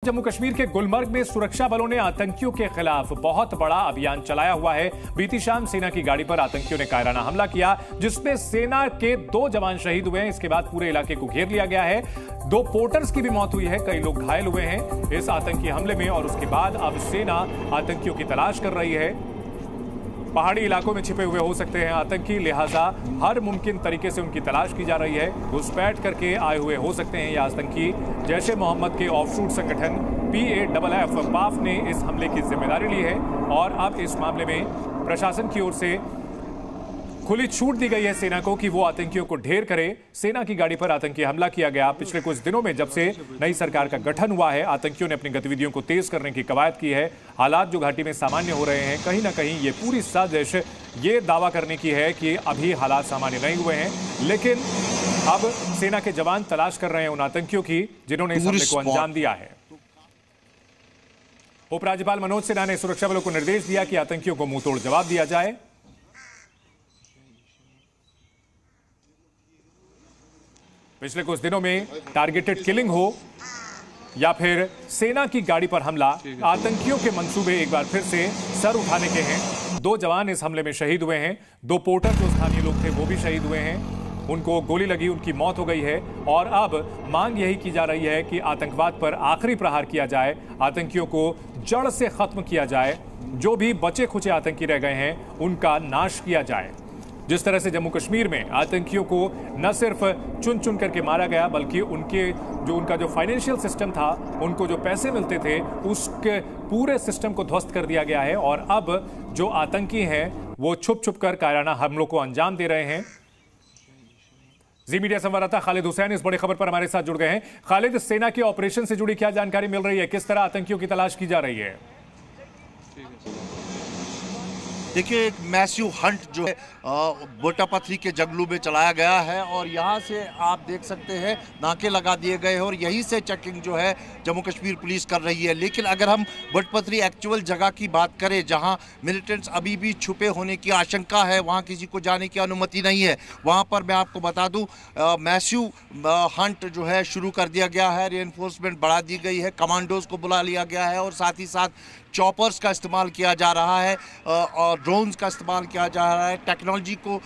जम्मू कश्मीर के गुलमर्ग में सुरक्षा बलों ने आतंकियों के खिलाफ बहुत बड़ा अभियान चलाया हुआ है। बीती शाम सेना की गाड़ी पर आतंकियों ने कायराना हमला किया, जिसमें सेना के 2 जवान शहीद हुए हैं। इसके बाद पूरे इलाके को घेर लिया गया है। 2 पोर्टर्स की भी मौत हुई है, कई लोग घायल हुए हैं इस आतंकी हमले में। और उसके बाद अब सेना आतंकियों की तलाश कर रही है। पहाड़ी इलाकों में छिपे हुए हो सकते हैं आतंकी, लिहाजा हर मुमकिन तरीके से उनकी तलाश की जा रही है। घुसपैठ करके आए हुए हो सकते हैं ये आतंकी। जैश ए मोहम्मद के ऑफशूट संगठन PAFF ने इस हमले की जिम्मेदारी ली है और अब इस मामले में प्रशासन की ओर से खुली छूट दी गई है सेना को कि वो आतंकियों को ढेर करे। सेना की गाड़ी पर आतंकी हमला किया गया। पिछले कुछ दिनों में जब से नई सरकार का गठन हुआ है, आतंकियों ने अपनी गतिविधियों को तेज करने की कवायद की है। हालात जो घाटी में सामान्य हो रहे हैं, कहीं ना कहीं ये पूरी साजिश ये दावा करने की है कि अभी हालात सामान्य नहीं हुए हैं, लेकिन अब सेना के जवान तलाश कर रहे हैं उन आतंकियों की जिन्होंने इस हमले को अंजाम दिया है। उपराज्यपाल मनोज सिन्हा ने सुरक्षा बलों को निर्देश दिया कि आतंकियों को मुंहतोड़ जवाब दिया जाए। पिछले कुछ दिनों में टारगेटेड किलिंग हो या फिर सेना की गाड़ी पर हमला, आतंकियों के मंसूबे एक बार फिर से सर उठाने के हैं। 2 जवान इस हमले में शहीद हुए हैं। 2 पोर्टर जो स्थानीय लोग थे वो भी शहीद हुए हैं। उनको गोली लगी, उनकी मौत हो गई है। और अब मांग यही की जा रही है कि आतंकवाद पर आखिरी प्रहार किया जाए, आतंकियों को जड़ से खत्म किया जाए। जो भी बचे खुचे आतंकी रह गए हैं उनका नाश किया जाए। जिस तरह से जम्मू कश्मीर में आतंकियों को न सिर्फ चुन चुन करके मारा गया, बल्कि उनका जो फाइनेंशियल सिस्टम था, उनको जो पैसे मिलते थे, उसके पूरे सिस्टम को ध्वस्त कर दिया गया है। और अब जो आतंकी हैं वो छुप छुप कर कायराना हमलों को अंजाम दे रहे हैं। जी मीडिया संवाददाता खालिद हुसैन इस बड़ी खबर पर हमारे साथ जुड़ गए हैं। खालिद, सेना के ऑपरेशन से जुड़ी क्या जानकारी मिल रही है? किस तरह आतंकियों की तलाश की जा रही है? देखिए, एक मैसिव हंट जो है बोटापथरी के जंगलों में चलाया गया है और यहाँ से आप देख सकते हैं नाके लगा दिए गए हैं और यहीं से चेकिंग जो है जम्मू कश्मीर पुलिस कर रही है। लेकिन अगर हम बोटापथरी एक्चुअल जगह की बात करें जहाँ मिलिटेंट्स अभी भी छुपे होने की आशंका है, वहाँ किसी को जाने की अनुमति नहीं है। वहाँ पर मैं आपको बता दूँ मैसिव हंट जो है शुरू कर दिया गया है। रेनफोर्समेंट बढ़ा दी गई है, कमांडोज को बुला लिया गया है और साथ ही साथ चॉपर्स का इस्तेमाल किया जा रहा है और ड्रोन्स का इस्तेमाल किया जा रहा है। टेक्नोलॉजी को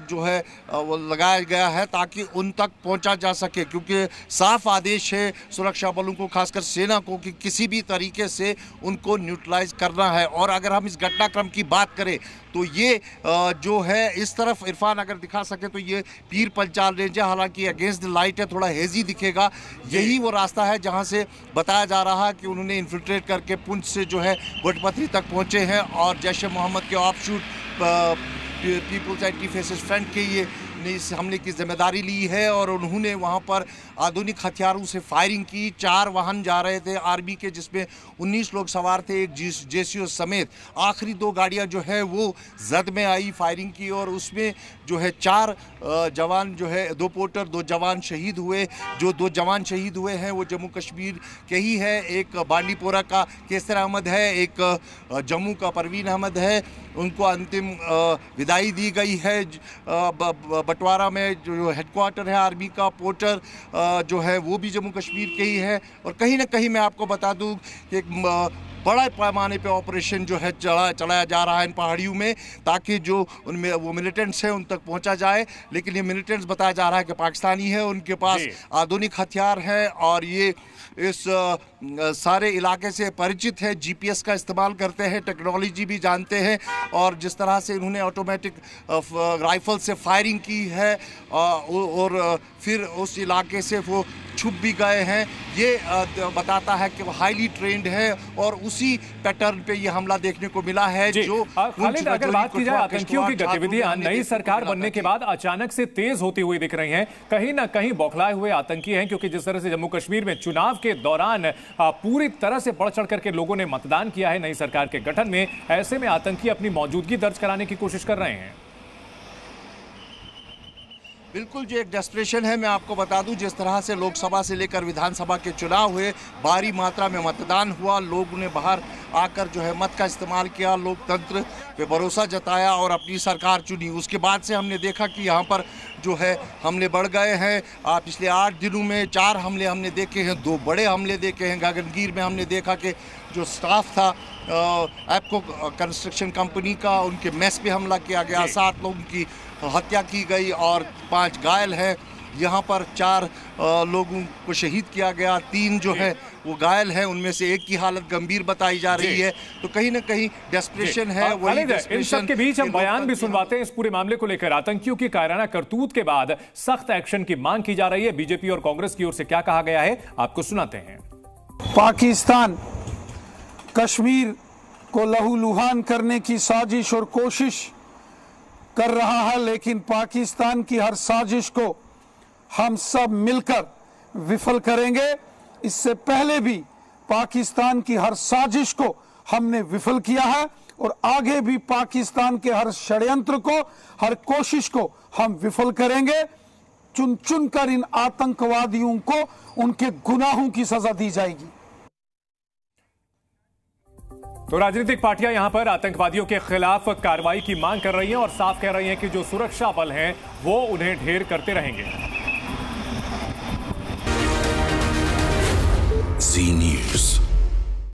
जो है वो लगाया गया है ताकि उन तक पहुंचा जा सके, क्योंकि साफ आदेश है सुरक्षा बलों को, खासकर सेना को, कि किसी भी तरीके से उनको न्यूट्रलाइज करना है। और अगर हम इस घटनाक्रम की बात करें तो ये जो है इस तरफ इरफान अगर दिखा सके तो ये पीर पंचाल रेंज है। हालांकि अगेंस्ट द लाइट है, थोड़ा हेजी दिखेगा। यही वो रास्ता है जहां से बताया जा रहा है कि उन्होंने इन्फिल्ट्रेट करके पुंछ से जो है बोटापथरी तक पहुंचे हैं और जैश ए मोहम्मद के offshoot People's Anti Fascist Front के ये ने इस हमले की जिम्मेदारी ली है और उन्होंने वहां पर आधुनिक हथियारों से फायरिंग की। 4 वाहन जा रहे थे आर्मी के, जिसमें 19 लोग सवार थे, एक JCO समेत। आखिरी 2 गाड़ियां जो है वो जद में आई, फायरिंग की और उसमें जो है 4 जवान जो है 2 पोर्टर 2 जवान शहीद हुए। जो 2 जवान शहीद हुए हैं वो जम्मू कश्मीर के ही है। एक बांडीपोरा का केसर अहमद है, एक जम्मू का परवीन अहमद है। उनको अंतिम विदाई दी गई है। बटवारा में जो हेडक्वार्टर है आर्मी का, पोर्टर जो है वो भी जम्मू कश्मीर के ही है। और कहीं ना कहीं मैं आपको बता दूं कि एक बड़ा पैमाने पे ऑपरेशन जो है चलाया जा रहा है इन पहाड़ियों में, ताकि जो उनमें वो मिलिटेंट्स हैं उन तक पहुंचा जाए। लेकिन ये मिलिटेंट्स बताया जा रहा है कि पाकिस्तानी है, उनके पास आधुनिक हथियार है और ये इस सारे इलाके से परिचित है, GPS का इस्तेमाल करते हैं, टेक्नोलॉजी भी जानते हैं। और जिस तरह से इन्होंने ऑटोमेटिक राइफल से फायरिंग की है और फिर उस इलाके से वो छुप भी गए हैं, ये बताता है कि वो हाईली ट्रेंड है और उसी पैटर्न पे ये हमला देखने को मिला है। जो खालिद, अगर बात की जाए आतंकियों की गतिविधियां नई सरकार बनने के बाद अचानक से तेज होती हुई दिख रही हैं, कहीं ना कहीं बौखलाए हुए आतंकी हैं, क्योंकि जिस तरह से जम्मू कश्मीर में चुनाव के दौरान पूरी तरह से बढ़ चढ़ करके लोगों ने मतदान किया है नई सरकार के गठन में, ऐसे में आतंकी अपनी मौजूदगी दर्ज कराने की कोशिश कर रहे हैं। बिल्कुल, जो एक डेस्परेशन है, मैं आपको बता दूं, जिस तरह से लोकसभा से लेकर विधानसभा के चुनाव हुए, भारी मात्रा में मतदान हुआ, लोगों ने बाहर आकर जो है मत का इस्तेमाल किया, लोकतंत्र पे भरोसा जताया और अपनी सरकार चुनी। उसके बाद से हमने देखा कि यहाँ पर जो है हमले बढ़ गए हैं। पिछले 8 दिनों में 4 हमले हमने देखे हैं, 2 बड़े हमले देखे हैं। गगनगीर में हमने देखा कि जो स्टाफ था एप्को कंस्ट्रक्शन कंपनी का, उनके मेस पे हमला किया गया, 7 लोगों की हत्या की गई और 5 घायल हैं। यहाँ पर 4 लोगों को शहीद किया गया, 3 जो है वो घायल हैं, उनमें से एक की हालत गंभीर बताई जा रही है। तो कहीं ना कहीं डेस्परेशन है। इन सब के बीच हम बयान भी सुनवाते हैं इस पूरे मामले को लेकर। आतंकियों की कायराना करतूत के बाद सख्त एक्शन की मांग की जा रही है। बीजेपी और कांग्रेस की ओर से क्या कहा गया है, आपको सुनाते हैं। पाकिस्तान कश्मीर को लहूलुहान करने की साजिश और कोशिश कर रहा है, लेकिन पाकिस्तान की हर साजिश को हम सब मिलकर विफल करेंगे। इससे पहले भी पाकिस्तान की हर साजिश को हमने विफल किया है और आगे भी पाकिस्तान के हर षड्यंत्र को, हर कोशिश को हम विफल करेंगे। चुन चुन कर इन आतंकवादियों को उनके गुनाहों की सजा दी जाएगी। तो राजनीतिक पार्टियां यहां पर आतंकवादियों के खिलाफ कार्रवाई की मांग कर रही हैं और साफ कह रही हैं कि जो सुरक्षा बल हैं वो उन्हें ढेर करते रहेंगे। Zee News.